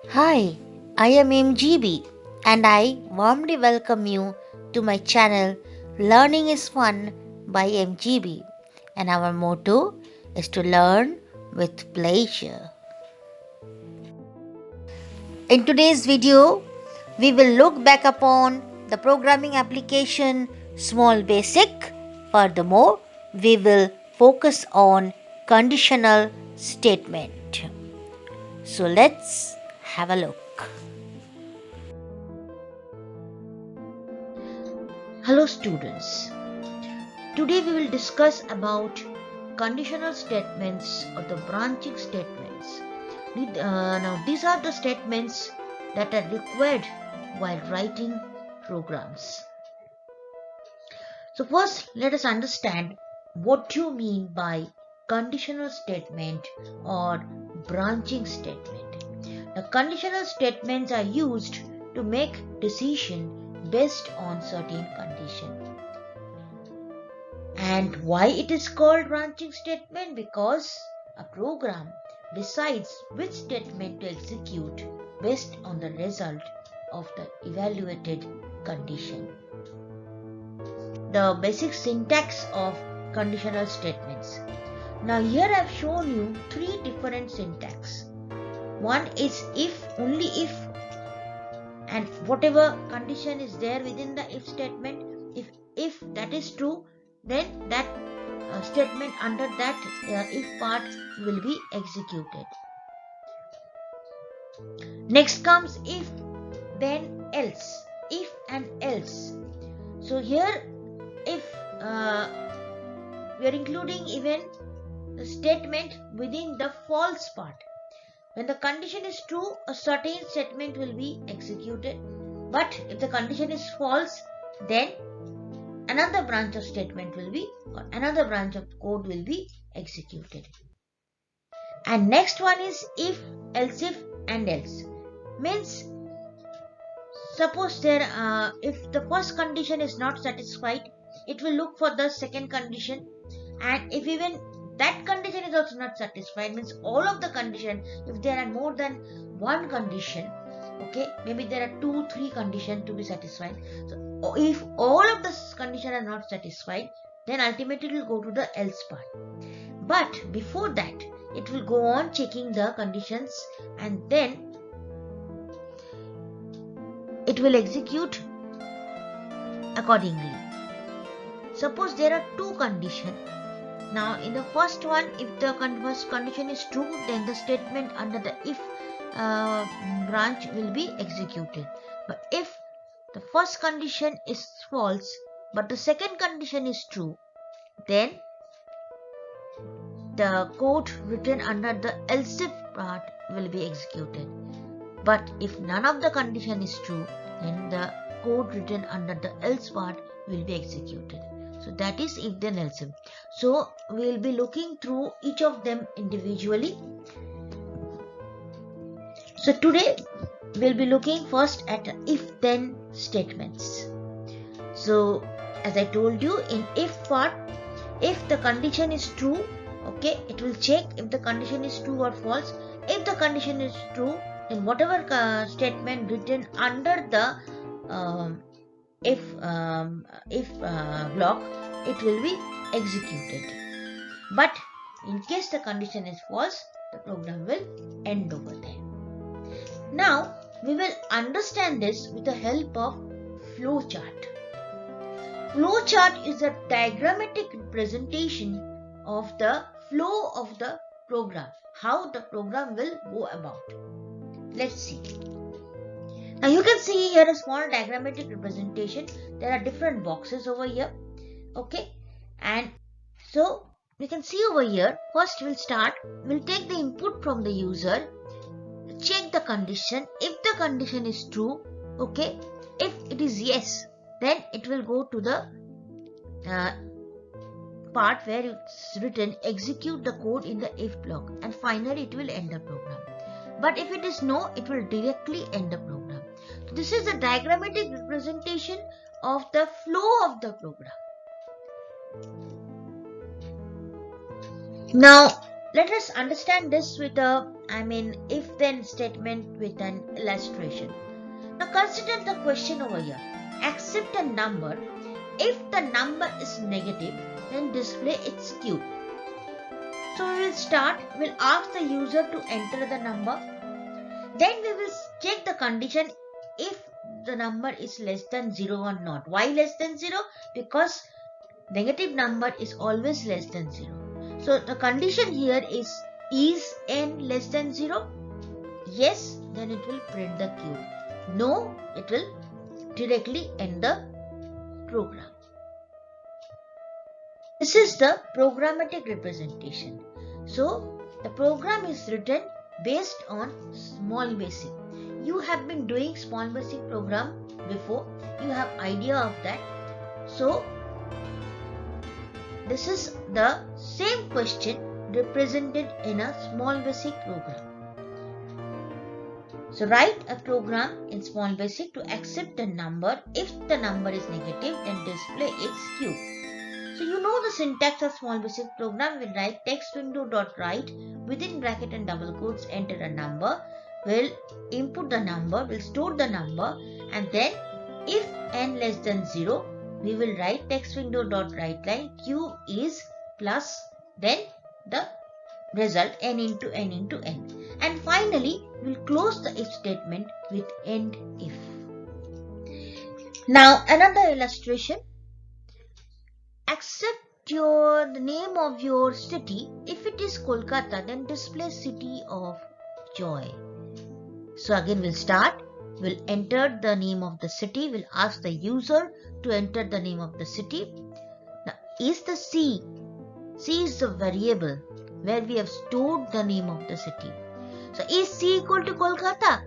Hi, I am MGB and I warmly welcome you to my channel Learning is Fun by MGB, and our motto is to learn with pleasure. In today's video, we will look back upon the programming application Small Basic. Furthermore, we will focus on conditional statement. So let's have a look. Hello students. Today we will discuss about conditional statements or the branching statements. Now these are the statements that are required while writing programs. So first let us understand what you mean by conditional statement or branching statement. The conditional statements are used to make decision based on certain condition. And why it is called branching statement? Because a program decides which statement to execute based on the result of the evaluated condition. The basic syntax of conditional statements. Now here I have shown you three different syntax. One is if, only if, and whatever condition is there within the if statement, if that is true, then that statement under that if part will be executed. Next comes if, then else, if and else. So here if we are including even the statement within the false part. When the condition is true, a certain statement will be executed, but if the condition is false, then another branch of statement will be, or another branch of code will be executed. And next one is if, else if and else. Means suppose there if the first condition is not satisfied, it will look for the second condition, and if even that condition is also not satisfied, means all of the condition, if there are more than one condition, okay, maybe there are 2-3 conditions to be satisfied. So if all of the conditions are not satisfied, then ultimately it will go to the else part. But before that, it will go on checking the conditions and then it will execute accordingly. Suppose there are two conditions. Now in the first one, if the first condition is true, then the statement under the if branch will be executed. But if the first condition is false but the second condition is true, then the code written under the else if part will be executed. But if none of the condition is true, then the code written under the else part will be executed. So that is if then else if. So we will be looking through each of them individually. So today we will be looking first at if then statements. So as I told you, in if part, if the condition is true, okay, it will check if the condition is true or false. If the condition is true, then whatever statement written under the if block, it will be executed. But in case the condition is false, the program will end over there. Now we will understand this with the help of flowchart. Flowchart is a diagrammatic representation of the flow of the program, how the program will go about. Let's see. Now you can see here a small diagrammatic representation. There are different boxes over here, okay, and so we can see over here. First we'll take the input from the user, check the condition. If the condition is true, okay, if it is yes, then it will go to the part where it's written execute the code in the if block, and finally it will end the program. But if it is no, it will directly end the program. So this is a diagrammatic representation of the flow of the program. Now let us understand this with a if then statement with an illustration. Now consider the question over here. Accept a number. If the number is negative, then display its Q. So we will start. We'll ask the user to enter the number. Then we will check the condition if the number is less than 0 or not. Why less than 0? Because negative number is always less than 0. So the condition here is n less than 0? Yes, then it will print the Q. No, it will directly end the program. This is the programmatic representation. So the program is written based on small basic. You have been doing small basic program before. You have idea of that. So this is the same question represented in a small basic program. So write a program in small basic to accept a number. If the number is negative, then display its Q. So you know the syntax of small basic program. We'll write text window dot write within bracket and double quotes, enter a number. We'll input the number, we'll store the number, and then if n less than 0, we will write text window dot write line Q is plus then the result n into n into n. And finally, we'll close the if statement with end if. Now another illustration. Accept the name of your city. If it is Kolkata, then display city of joy. So again we'll start. We'll enter the name of the city. We'll ask the user to enter the name of the city. Now is the C is the variable where we have stored the name of the city. So is C equal to Kolkata?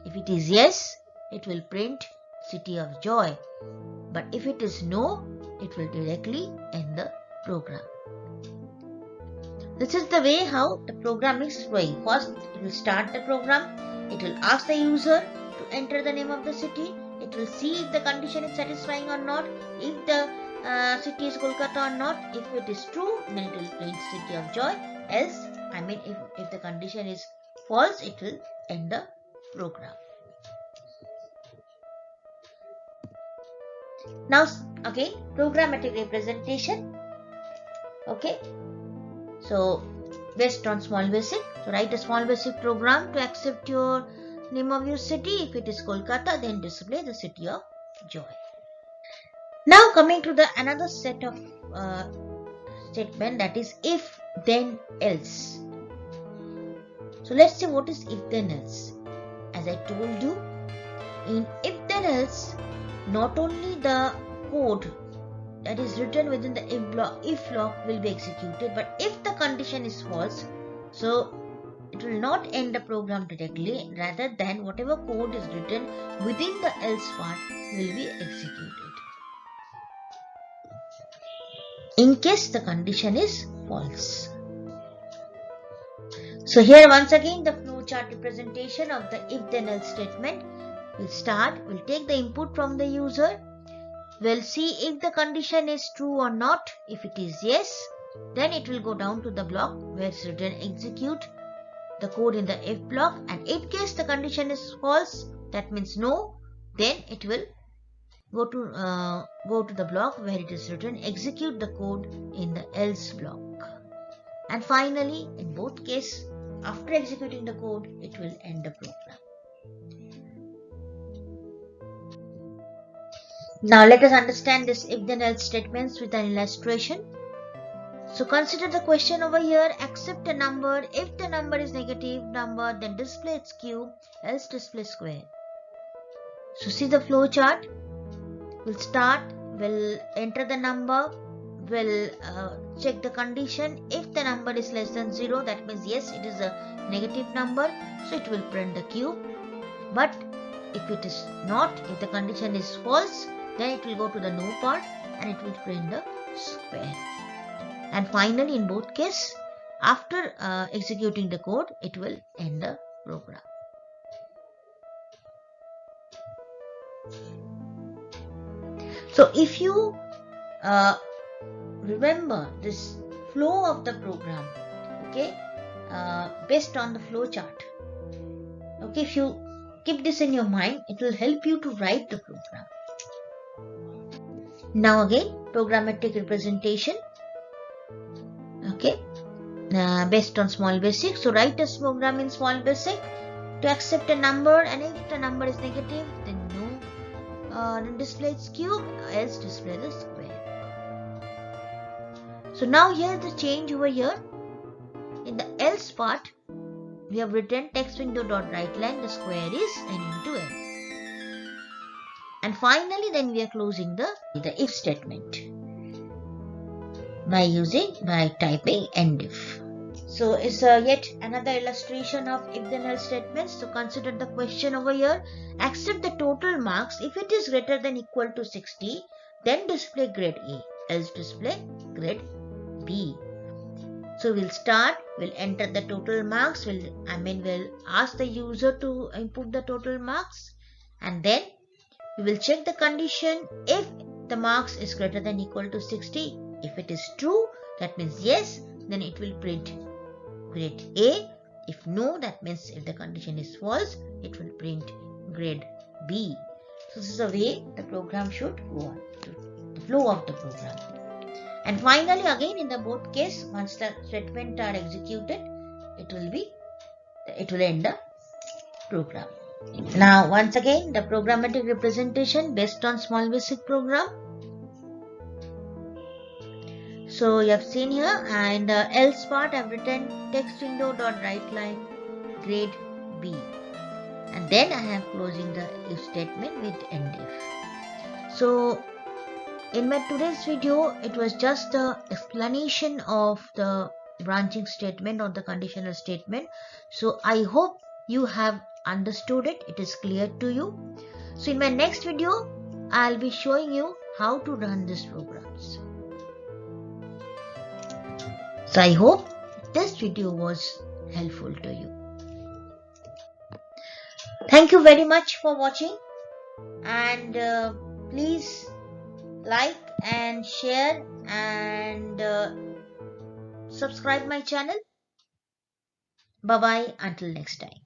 If it is yes, it will print city of joy. But if it is no, it will directly end the program. This is the way how the program is going. First, it will start the program. It will ask the user to enter the name of the city. It will see if the condition is satisfying or not. If the city is Kolkata or not. If it is true, then it will print city of joy. Else, if the condition is false, it will end the program. Now again, programmatic representation. Okay. So based on small basic, so write a small basic program to accept your name of your city. If it is Kolkata, then display the city of joy. Now coming to the another set of statement, that is if then else. So let's see what is if then else. As I told you, in if then else, not only the code that is written within the if block will be executed, but if the condition is false, so it will not end the program directly, rather than whatever code is written within the else part will be executed in case the condition is false. So here once again the flowchart representation of the if then else statement. We'll start, we'll take the input from the user, we'll see if the condition is true or not. If it is yes, then it will go down to the block where it's written execute the code in the if block, and in case the condition is false, that means no, then it will go to the block where it is written execute the code in the else block. And finally, in both cases, after executing the code, it will end the program. Now let us understand this if then else statements with an illustration. So consider the question over here. Accept a number. If the number is negative number, then display its Q, else display square. So see the flow chart. We'll start, we'll enter the number, we'll check the condition. If the number is less than 0, that means yes, it is a negative number, so it will print the Q. But if it is not, if the condition is false, then it will go to the no part and it will print the square. And finally, in both cases, after executing the code, it will end the program. So if you remember this flow of the program, okay, based on the flow chart. Okay, if you keep this in your mind, it will help you to write the program. Now again, programmatic representation, okay, based on small basic. So write a program in small basic to accept a number, and if the number is negative, then no, then display its cube, else display the square. So now here the change over here. In the else part, we have written text window dot writeLine, the square is n into n. And finally, then we are closing the if statement by typing end if. So it's yet another illustration of if then else statements. So consider the question over here. Accept the total marks if it is greater than equal to 60, then display grade A, else display grade B. So we'll enter the total marks, we'll ask the user to input the total marks, and then we will check the condition. If the marks is greater than equal to 60, if it is true, that means yes, then it will print grade A. If no, that means if the condition is false, it will print grade B. So this is the way the program should go on, the flow of the program. And finally, again in the both case, once the statements are executed, it will end the program. Now once again, the programmatic representation based on small basic program. So you have seen here, and else part I have written text window dot writeLine grade B, and then I have closing the if statement with end if. So in my today's video, it was just the explanation of the branching statement or the conditional statement. So I hope you have understood it. It is clear to you. So in my next video, I'll be showing you how to run these programs. So I hope this video was helpful to you. Thank you very much for watching, and please like and share and subscribe my channel. Bye bye until next time.